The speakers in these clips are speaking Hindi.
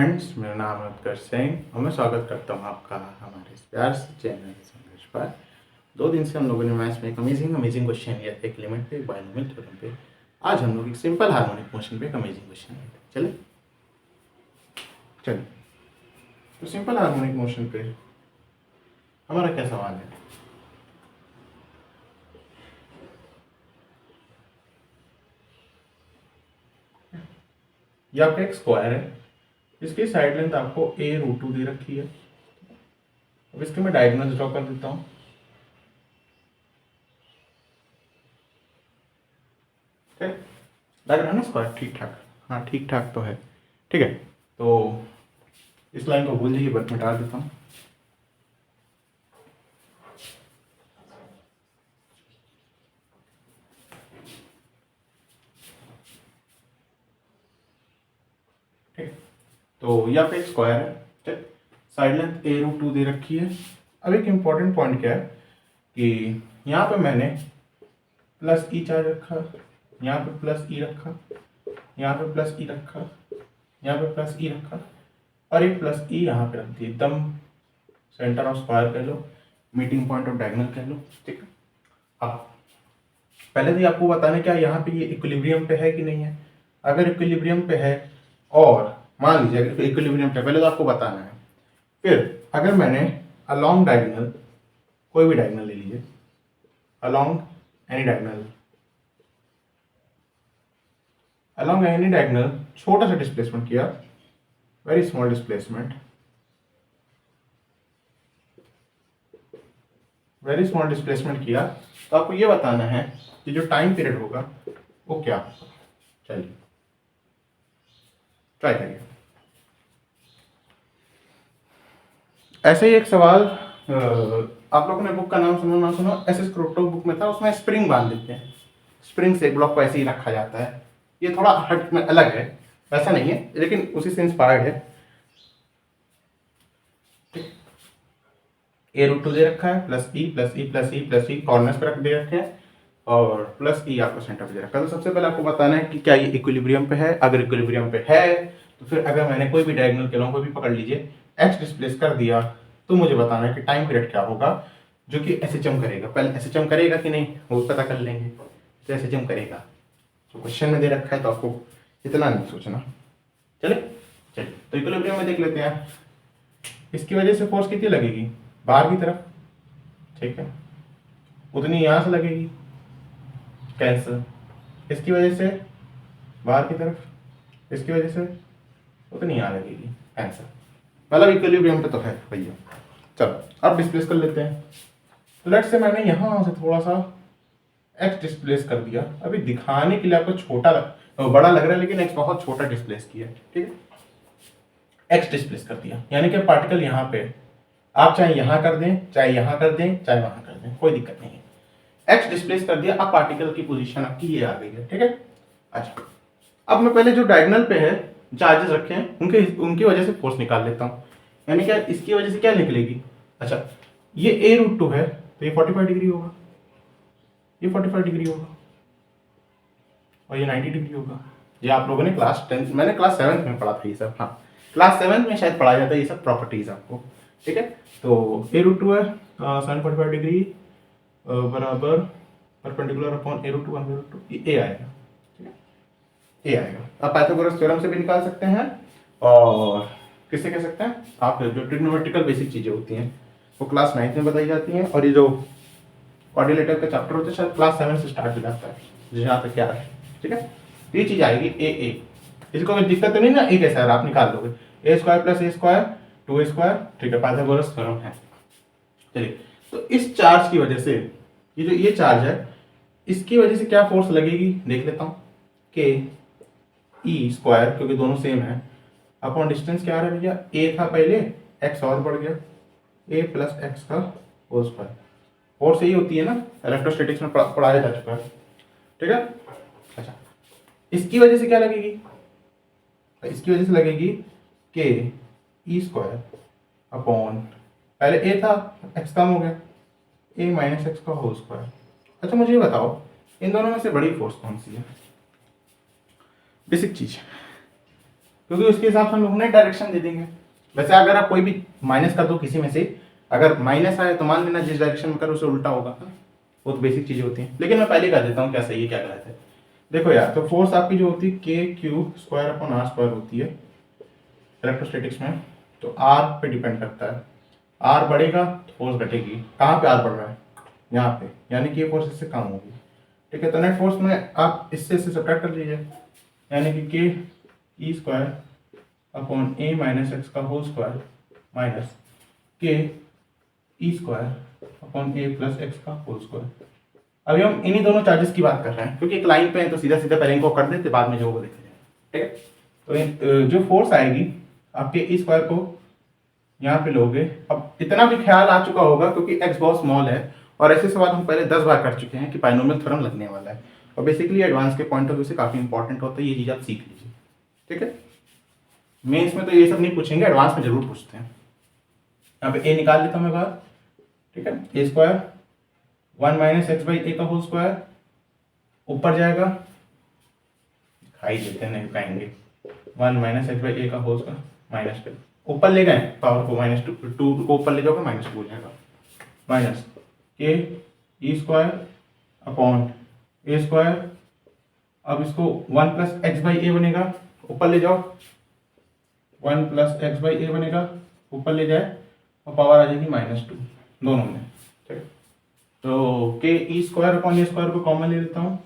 फ्रेंड्स, मेरा नाम है उत्कर्ष सिंह और मैं स्वागत करता हूँ आपका हमारे इस प्यार से चैनल संघर्ष पर। 2 दिन से हम लोगों ने मैथ्स में एक अमेजिंग क्वेश्चन लिया था, एक एलिमेंट पे, एक बायनोमियल थ्योरम पे। आज हम लोग एक सिंपल हार्मोनिक मोशन पे एक अमेजिंग क्वेश्चन लेते हैं। चलिए तो सिंपल हार्मोनिक मोशन पे हमारा क्या सवाल है? ये आपका एक स्क्वायर है, इसकी साइड लेंथ आपको a√2 दे रखी है। अब इसके मैं डायगोनल ड्रॉ कर देता हूँ। लग रहा है ना स्क्वायर ठीक ठाक? हाँ, ठीक ठाक तो है। ठीक है, तो इस लाइन को भूल जाइए, बट मिटा देता हूँ। ठीक, तो यहाँ पे एक स्क्वायर है, ठीक, साइड लेंथ a√2 दे रखी है। अब एक इम्पॉर्टेंट पॉइंट क्या है कि यहाँ पे मैंने प्लस ई चार्ज रखा, यहाँ पे प्लस ई रखा, यहाँ पे प्लस ई रखा, यहाँ पे प्लस ई रखा और एक प्लस ई यहाँ पे रख दी, एकदम सेंटर ऑफ स्क्वायर कह लो, मीटिंग पॉइंट ऑफ डायगोनल कह लो। ठीक है, अब पहले तो आपको बताना क्या यहाँ पे ये इक्विलिब्रियम पे है कि नहीं है। अगर इक्विलिब्रियम पे है और मान लीजिए इक्विलिब्रियम पे, पहले तो आपको बताना है। फिर अगर मैंने अलोंग डायगोनल, कोई भी डायगोनल ले लीजिए, along any diagonal, along any diagonal छोटा सा डिस्प्लेसमेंट किया, very small displacement, very small displacement किया, तो आपको ये बताना है कि जो टाइम पीरियड होगा वो क्या होगा। चलिए ट्राई करिए। ऐसे ही एक सवाल आप लोगों ने बुक का नाम सुनो ना सुनो, एस एस क्रोटो बुक में था, उसमें स्प्रिंग बांध देते हैं, स्प्रिंग से एक ब्लॉक को ऐसे ही रखा जाता है। ये थोड़ा हट में अलग है, वैसा नहीं है लेकिन उसी से इंस्पायर्ड है। a√2 दे रखा है, plus E plus E plus E plus E corners पे रख दे रखे हैं और प्लस ई आपको सेंटर पे दे रखा है। तो सबसे पहले आपको बताना है कि क्या ये इक्विलिब्रियम पे है। अगर इक्विलिब्रियम पे है तो फिर अगर मैंने कोई भी डायगोनल के लॉन्ग को भी पकड़ लीजिए, एक्स डिस्प्लेस कर दिया, तो मुझे बताना है कि टाइम पीरियड क्या होगा जो कि एसएचएम करेगा। पहले एसएचएम करेगा कि नहीं वो पता कर लेंगे। तो एसएचएम करेगा, तो क्वेश्चन में दे रखा है तो आपको इतना नहीं सोचना। चले चलिए तो इक्विलिब्रियम में देख लेते हैं। इसकी वजह से फोर्स कितनी लगेगी बाहर की तरफ, ठीक है, उतनी यहाँ से लगेगी, कैंसिल। इसकी वजह से बाहर की तरफ, इसकी वजह से उतनी यहाँ लगेगी, कैंसिल। मतलब इक्विलिब्रियम पे तो है भैया। चलो अब डिस्प्लेस कर लेते हैं। तो लेट्स से मैंने यहाँ से थोड़ा सा एक्स डिस्प्लेस कर दिया। अभी दिखाने के लिए आपको बड़ा लग रहा है लेकिन एक्स बहुत छोटा डिस्प्लेस किया, ठीक है। एक्स डिस्प्लेस कर दिया यानी कि पार्टिकल यहाँ पे, आप चाहे यहाँ कर दें, चाहे यहाँ कर दें, चाहे वहां कर दें, कोई दिक्कत नहीं है। एक्स डिस्प्लेस कर दिया, अब पार्टिकल की पोजीशन आपकी ये आ गई है, ठीक है। अच्छा, अब मैं पहले जो डायगोनल पे है चार्जेस रखे हैं उनकी वजह से फोर्स निकाल लेता हूँ। यानी क्या इसकी वजह से क्या निकलेगी, अच्छा ये a√2 है तो ये 45 डिग्री होगा, ये 45 डिग्री होगा और ये 90 डिग्री होगा। ये आप लोगों ने क्लास 10, मैंने क्लास 7 में पढ़ा था ये सब। हाँ, क्लास 7 में शायद पढ़ाया जाता है ये सब प्रॉपर्टीज आपको, ठीक है। तो a√2 है sin 45 डिग्री बराबर परपेंडिकुलर अपॉन a√2 1/√2, ये a आएगा, ठीक है, a आएगा। अब पाइथागोरस थ्योरम से भी निकाल सकते हैं और किससे कह सकते हैं, आप जो ट्रिग्नोमेट्रिकल बेसिक चीजें होती हैं वो क्लास 9 में बताई जाती हैं और ये जो क्वाड्रिलेटरल का चैप्टर होता है शायद क्लास 7 से स्टार्ट हो जाता है, जहाँ तक क्या है, ठीक है। तो ये चीज आएगी a। इसको कोई दिक्कत तो नहीं ना, a कैसा है आप निकाल लोगे, a² + a² 2a², ठीक है, पाइथागोरस थ्योरम है। चलिए तो इस चार्ज की वजह से, ये जो ये चार्ज है इसकी वजह से क्या फोर्स लगेगी देख लेता हूँ, के e², क्योंकि दोनों सेम है, अपॉन डिस्टेंस क्या आ रहा है भैया, a था पहले, x और बढ़ गया, a + x का होल स्क्वायर। फोर्स यही होती है ना, इलेक्ट्रोस्टैटिक्स में पढ़ाया जा चुका है, ठीक है। अच्छा, इसकी वजह से क्या लगेगी, इसकी वजह से लगेगी के e² अपॉन, पहले a था, x कम हो गया, a - x का होल स्क्वायर। अच्छा मुझे ये बताओ इन दोनों में से बड़ी फोर्स कौन सी है, बेसिक चीज। क्योंकि उसके हिसाब से हम लोग उन्हें डायरेक्शन दे देंगे। वैसे अगर आप कोई भी माइनस कर दो किसी में से, अगर माइनस आए तो मान लेना जिस डायरेक्शन में करो उसे उल्टा होगा, वो तो बेसिक चीज़ें होती हैं। लेकिन मैं पहले कर देता हूँ क्या सही है क्या गलत है। देखो यार, तो फोर्स आपकी जो होती है K Q square upon R square होती है इलेक्ट्रोस्टैटिक्स में, तो आर पे डिपेंड करता है। आर बढ़ेगा तो फोर्स घटेगी। कहाँ पे आर बढ़ रहा है? यहाँ पे, यानी कि ये फोर्स इससे कम होगी। ठीक है, तो नेट फोर्स में आप इससे सब्ट्रैक्ट कर लीजिए, यानी कि के ई स्क्वायर अपॉन ए माइनस एक्स का होल स्क्वायर माइनस के ई स्क्वायर अपॉन ए प्लस एक्स का होल स्क्वायर। अभी हम इन्हीं दोनों चार्जेस की बात कर रहे हैं, क्योंकि एक लाइन पे है तो सीधा सीधा पहले इनको कर देते, बाद में जो होगा देखा जाएगा। ठीक है, तो जो फोर्स आएगी आपके ई स्क्वायर को यहाँ पे लोगे। अब इतना भी ख्याल आ चुका होगा क्योंकि एक्स बहुत स्मॉल है, और ऐसे सवाल हम पहले 10 बार कर चुके हैं कि बाइनोमियल थ्योरम लगने वाला है, और बेसिकली एडवांस के पॉइंट ऑफ व्यू से काफ़ी इंपॉर्टेंट होता है, ये चीज़ आप सीख लीजिए। ठीक है, मेंस में तो ये सब नहीं पूछेंगे, एडवांस में जरूर पूछते हैं। यहाँ पे ए निकाल लेता हूँ मैं बाहर। ठीक है, ए स्क्वायर 1 माइनस एक्स बाई ए का होल स्क्वायर ऊपर जाएगा, दिखाई देते हैं नहीं दिखाएंगे, 1 माइनस एक्स बाई ए का होल स्क्वायर माइनस पे ऊपर ले गए पावर को, माइनस टू को ऊपर ले जाओगे माइनस 2 हो जाएगा, माइनस के ई स्क्वायर अपॉन ए स्क्वायर। अब इसको 1 प्लस एक्स बाई ए बनेगा, ऊपर ले जाओ, 1 प्लस एक्स बाई ए बनेगा, ऊपर ले जाए और पावर आ जाएगी -2 दोनों में। ठीक है, तो के ई स्क्वायर अपॉन ए स्क्वायर को कॉमन ले लेता हूँ।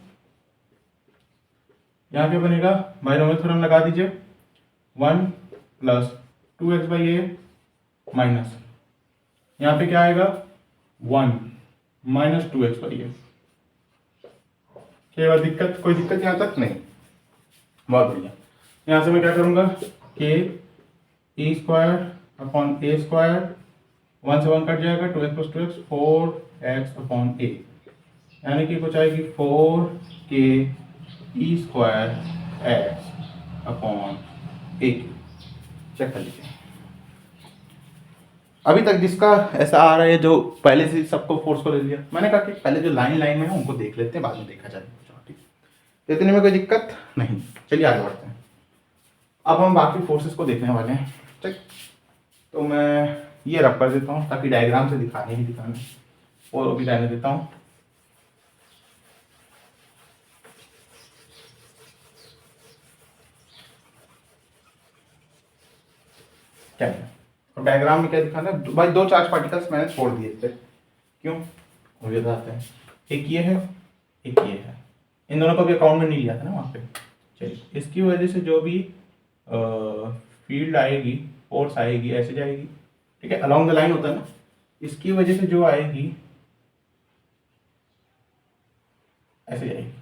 यहाँ पे बनेगा, बाइनोमियल थ्योरम लगा दीजिए, 1 plus 2x by A minus, यहाँ पे क्या आएगा 1 माइनस 2x बाई ए। क्या दिक्कत? कोई दिक्कत यहाँ तक नहीं? बहुत बढ़िया। यहाँ से मैं क्या करूँगा, के ई स्क्वायर अपॉन ए स्क्वायर, 1 से 1 कट जाएगा, 2x plus 2x 4x upon ए, यानी कि कुछ आएगी 4 के ई स्क्वायर एक्स अपॉन ए। चेक कर लीजिए। अभी तक जिसका ऐसा आ रहा है जो पहले से सबको फोर्स को ले लिया, मैंने कहा कि पहले जो लाइन में है उनको देख लेते हैं, बाद में देखा जाएगा। ठीक, तो इतने में कोई दिक्कत नहीं। चलिए आगे बढ़ते हैं। अब हम बाकी फोर्सेस को देखने वाले हैं। ठीक, तो मैं ये रब कर देता हूँ ताकि डायग्राम से दिखाने ही दिखाने, और भी रहने देता हूँ। क्या है और डायग्राम में क्या दिखाना है भाई? 2 चार्ज पार्टिकल्स मैंने छोड़ दिए थे, क्यों मुझे बताते हैं। एक ये है, एक ये है, इन दोनों को भी अकाउंट में नहीं लिया था ना वहाँ पे। चलिए, इसकी वजह से जो भी फील्ड आएगी, फोर्स आएगी, ऐसे जाएगी। ठीक है, अलोंग द लाइन होता है ना, इसकी वजह से जो आएगी ऐसे जाएगी।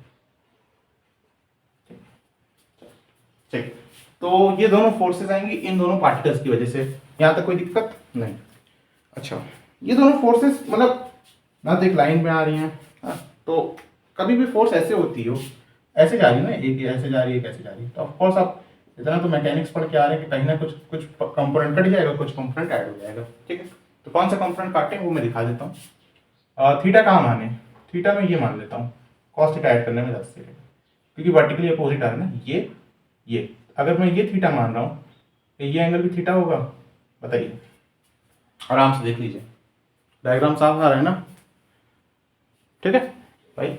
ठीक, तो ये दोनों फोर्सेस आएंगी इन दोनों पार्टिकल्स की वजह से, यहाँ तक कोई दिक्कत नहीं। अच्छा, ये दोनों फोर्सेस मतलब ना तो एक लाइन में आ रही हैं, तो कभी भी फोर्स ऐसे होती हो, ऐसे जा रही है ना, एक ऐसे जा रही है, एक ऐसे जा रही है, तो ऑफकोर्स आप इतना तो मैकेनिक्स पढ़ के आ रहे हैं कि कहीं ना कुछ कंपोनेंट कट जाएगा, कुछ कंपोनेंट ऐड हो जाएगा। ठीक है, तो कौन सा कंपोनेंट काटे वो मैं दिखा देता हूँ। थीटा कहाँ माने? थीटा में ये मान लेता हूँ, कॉस थीटा ऐड करने में ज़्यादा सही रहेगा, क्योंकि वर्टिकली अपोजिट आ रहा है ना, ये अगर मैं ये थीटा मान रहा हूँ तो ये एंगल भी थीटा होगा। बताइए, आराम से देख लीजिए, डायग्राम साफ आ रहा है ना? ठीक है भाई,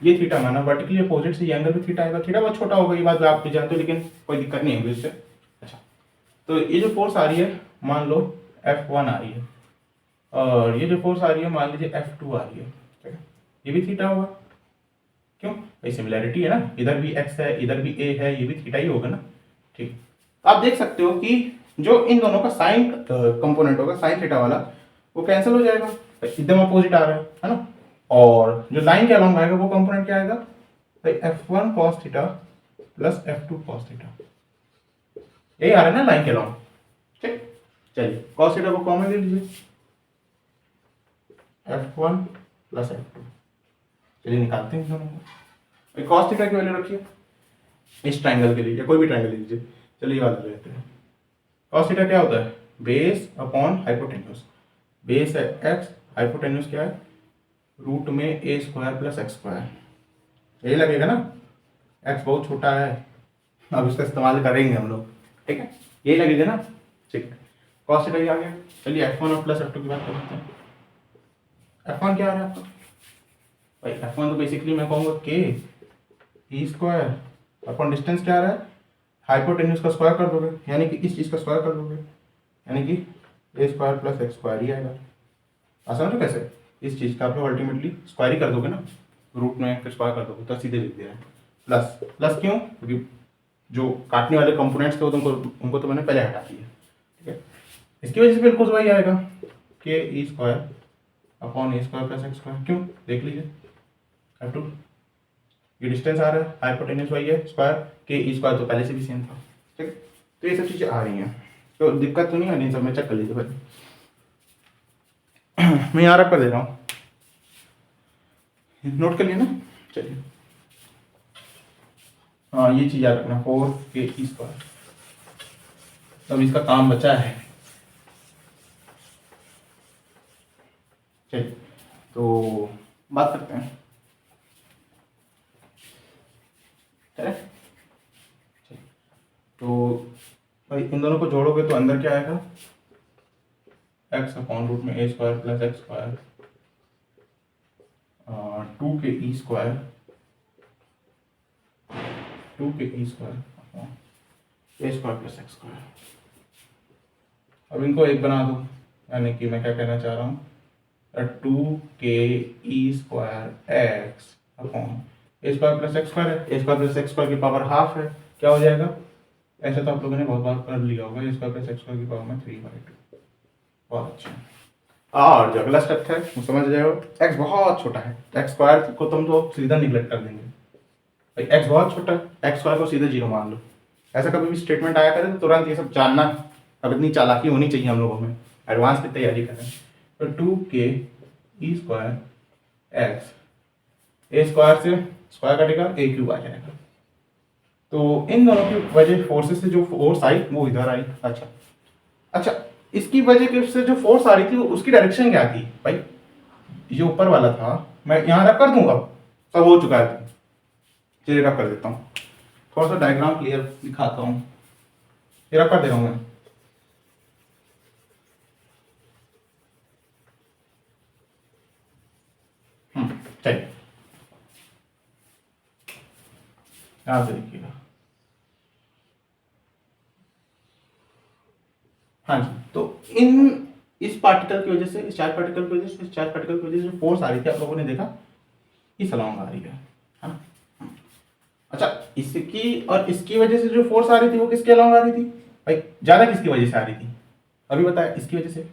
ये थीटा माना, वर्टिकली अपोजिट से ये एंगल भी थीटा आएगा। थीटा बहुत छोटा होगा, ये बात आप भी जानते हो, लेकिन कोई दिक्कत नहीं होगी इससे। अच्छा, तो ये जो फोर्स आ रही है मान लो F1 आ रही है, और ये जो फोर्स आ रही है मान लीजिए F2 आ रही है। ठीक है, ये भी थीटा होगा, क्यों भाई? सिमिलैरिटी है ना, इधर भी x है, इधर भी a है, ये भी थीटा ही होगा ना। ठीक, तो आप देख सकते हो कि जो इन दोनों का साइन कंपोनेंट होगा, साइन थीटा वाला, वो कैंसिल हो जाएगा, एकदम अपोजिट आ रहा है ना। और जो लाइन के अलॉन्ग आएगा वो कंपोनेंट क्या आएगा भाई? F1 cos theta plus F2 cos theta, यही आ रहा है ना लाइन के अलॉन्ग। ठीक, चलिए cos थीटा को कॉमन ले लीजिए, F1 प्लस F2। चलिए निकालते हैं दोनों को। cos थीटा की वैल्यू रखिए इस ट्रायंगल के लिए, या कोई भी ट्रायंगल लीजिए। चलिए ये वाला लेते हैं। cos थीटा क्या होता है? Base upon hypotenuse. बेस है x, हाइपोटेन्यूज क्या है? रूट में a square plus x square, यही लगेगा ना। x बहुत छोटा है, अब इसका इस्तेमाल करेंगे हम लोग। ठीक है, यही लगेगा ना, ठीक है। कॉस थीटा आ गया। चलिए f1 और प्लस f2 की बात कर लेते हैं। f1 क्या आ रहा है आपका भाई? f1 तो बेसिकली मैं कहूँगा k ई स्क्वायर अपॉन डिस्टेंस क्या आ रहा है, हाइपोटेन्यूज का स्क्वायर कर दोगे, यानी कि इस चीज़ का स्क्वायर कर दोगे, यानी कि ए स्क्वायर प्लस एक्स स्क्वायर ही आएगा। आसान है कैसे, इस चीज़ का आप लोग अल्टीमेटली स्क्वायर ही कर दोगे ना, रूट में फिर स्क्वायर कर दोगे तो सीधे लिख दिया है। प्लस प्लस क्यों, क्योंकि जो काटने वाले कंपोनेंट्स थे वो उनको तो मैंने पहले हटा दिया, ठीक है। इसकी वजह से बिल्कुल वही आएगा के ई स्क्वायर अपॉन ए स्क्वायर प्लस एक्स स्क्वायर। क्यों, देख लीजिए f2, ये डिस्टेंस आ रहा है, हाइपोटेन्यूज वही है, स्क्वायर के ई स्क्वायर तो पहले से भी सेम था, ठीक है। तो ये सब चीज़ें आ रही हैं, तो दिक्कत तो नहीं है, नहीं सब में चेक कर लीजिए भाई। मैं यहाँ रख कर दे रहा हूँ, नोट कर लिए ना। चलिए हाँ, ये चीज़ याद रखना, 4 के स्क्वायर। तब इसका काम बचा है। चलिए तो बात करते हैं, चले। तो भाई इन दोनों को जोड़ोगे तो अंदर क्या आएगा, एक्स अपॉन रूट में ए स्क्वायर प्लस एक्स स्क्वायर 2 के ई स्क्वायर, 2 के ई स्क्वायर ए स्क्वायर प्लस एक्स स्क्वायर। अब इनको एक बना दो, यानी कि मैं क्या कहना चाह रहा हूँ, 2 के ई स्क्वायर एक्स अपॉन ए स्क्वायर प्लस एक्स स्क्वायर है, ए स्क्वायर प्लस एक्स स्क्वायर की पावर हाफ है, क्या हो जाएगा, ऐसा तो आप लोगों ने बहुत बार कर लिया होगा, ए स्क्वायर प्लस एक्स स्क्वायर की पावर में 3/2। बहुत अच्छा। और जो अगला स्टेप है वो समझ जाओ, एक्स बहुत छोटा है, एक्स स्क्वायर को तुम तो सीधा निगलेक्ट कर देंगे भाई, एक्स बहुत छोटा है, एक्स स्क्वायर को सीधे 0 मान लो। ऐसा कभी भी स्टेटमेंट आया करे तो तुरंत ये सब जानना, अब इतनी चालाकी होनी चाहिए हम लोगों में, एडवांस की तैयारी करें। तो 2 के ई स्क्वायर एक्स, ए स्क्वायर से स्क्वायर कटेगा, ए क्यूब आ जाएगा। तो इन दोनों की वजह फोर्सेस से जो फोर्स आई वो इधर आई। अच्छा अच्छा, इसकी वजह के से जो फोर्स आ रही थी उसकी डायरेक्शन क्या थी भाई, ये ऊपर वाला था, मैं यहाँ रख कर दूंगा, सब हो चुका है। चलिए रख कर देता हूँ, थोड़ा सा डायग्राम क्लियर दिखाता हूँ, ये रख कर दे रहा हूँ मैं। चलिए यहाँ से देखिएगा, हाँ जी। तो इस पार्टिकल की वजह से, इस चार्ज पार्टिकल की वजह से, इस चार्ज पार्टिकल की वजह से जो फोर्स आ रही थी आप लोगों ने देखा, इस अलॉन्ग आ रही है ना। अच्छा, इसकी और इसकी वजह से जो फोर्स आ रही थी वो किसके अलॉन्ग आ रही थी भाई, ज्यादा किसकी वजह से आ रही थी, अभी बताया, इसकी वजह से।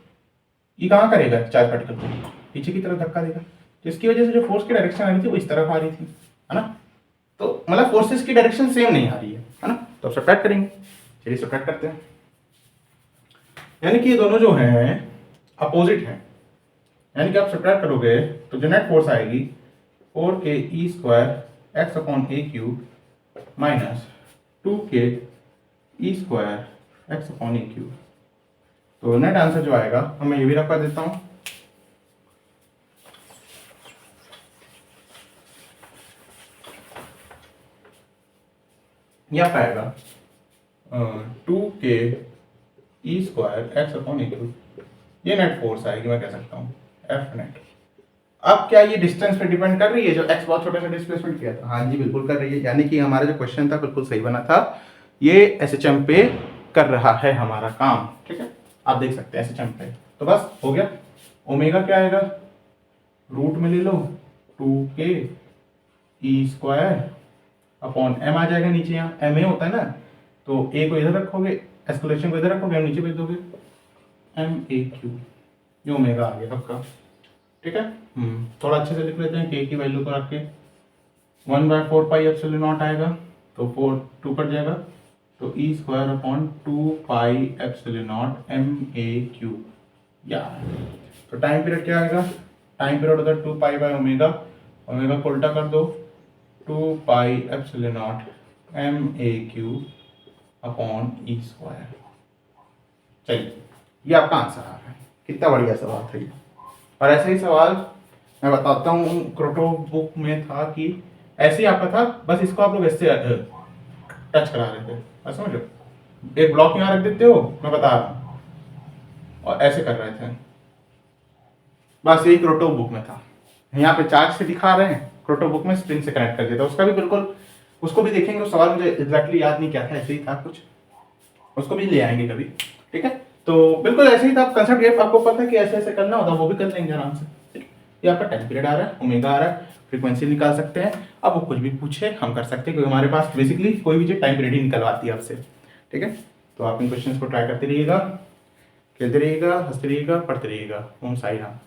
ये कहाँ करेगा चार्ज पार्टिकल को, पीछे की तरफ धक्का देगा, तो इसकी वजह से जो फोर्स की डायरेक्शन आ रही थी वो इस तरफ आ रही थी, है ना। तो मतलब फोर्सेस की डायरेक्शन सेम नहीं आ रही है ना। तो अब सब्ट्रैक्ट करेंगे, चलिए सब्ट्रैक्ट करते हैं। यानी कि ये दोनों जो हैं अपोजिट हैं, यानी कि आप सब्ट्रैक्ट करोगे तो जो नेट फोर्स आएगी 4 के ई स्क्वायर एक्स अपॉन ए क्यूब माइनस 2 के ई स्क्वायर एक्स अपॉन ए क्यूब। तो नेट आंसर जो आएगा, मैं ये भी रख कर देता हूँ, यह आएगा 2 के ई स्क्वायर एक्स अपॉन ए क्यूब, ये नेट फोर्स आएगी, मैं कह सकता हूँ एफ नेट। अब क्या ये डिस्टेंस पे डिपेंड कर रही है, जो एक्स बहुत छोटा सा डिस्प्लेसमेंट किया था, हाँ जी बिल्कुल कर रही है, यानी कि हमारा जो क्वेश्चन था बिल्कुल सही बना था, ये एसएचएम पे कर रहा है हमारा काम, ठीक है। आप देख सकते हैं एसएचएम पे, तो बस हो गया। ओमेगा क्या आएगा, रूट में ले लो 2 के ई स्क्वायर अपॉन एम आ जाएगा नीचे, यहाँ एम ए होता है ना, तो ए को इधर रखोगे, एस्केलेशन को इधर रखोगे, हम नीचे भेज दोगे एम ए क्यू, ये ओमेगा आ गया आपका, ठीक है। थोड़ा अच्छे से लिख लेते हैं, के की वैल्यू को रख के 1/4 पाई एप्सिलॉन नॉट आएगा, तो 4 2 कट जाएगा, तो E square upon 2 pi epsilon naught M A Q, या तो टाइम पीरियड क्या आएगा, टाइम पीरियड होता है 2 पाई बाय ओमेगा, ओमेगा को उल्टा कर दो 2 pi epsilon naught M A Q upon E square. चलिए ये आपका आंसर आ रहा है, कितना बढ़िया सवाल था ये। और ऐसे ही सवाल मैं बताता हूँ, क्रोटो बुक में था कि ऐसे ही आपका था, बस इसको आप लोग ऐसे टच करा रहे थे, समझ लो। एक ब्लॉक यहाँ रख देते हो, मैं बता रहा हूँ, और ऐसे कर रहे थे, बस यही क्रोटो बुक में था। यहाँ पे चार्ज से दिखा रहे हैं, क्रोटो बुक में स्प्रिंग से कनेक्ट कर देता, उसका भी बिल्कुल, उसको भी देखेंगे। उस सवाल मुझे एग्जैक्टली याद नहीं क्या था, ऐसे ही था कुछ, उसको भी ले आएंगे कभी, ठीक है। तो बिल्कुल ऐसे ही था, कंसेप्ट ये आपको पता है कि ऐसे ऐसे करना होता, वो भी कर लेंगे आराम से, ठीक है। ये आपका टाइम पीरियड आ रहा है, ओमेगा आ रहा है, फ्रीक्वेंसी निकाल सकते हैं। अब वो कुछ भी पूछे हम कर सकते हैं, क्योंकि हमारे पास बेसिकली कोई भी चीज टाइम पीरियड ही निकलवाती है आपसे, ठीक है। तो आप इन क्वेश्चंस को ट्राई करते रहिएगा, खेलते रहिएगा, हंसते रहिएगा, पढ़ते रहिएगा। ओम साई राम।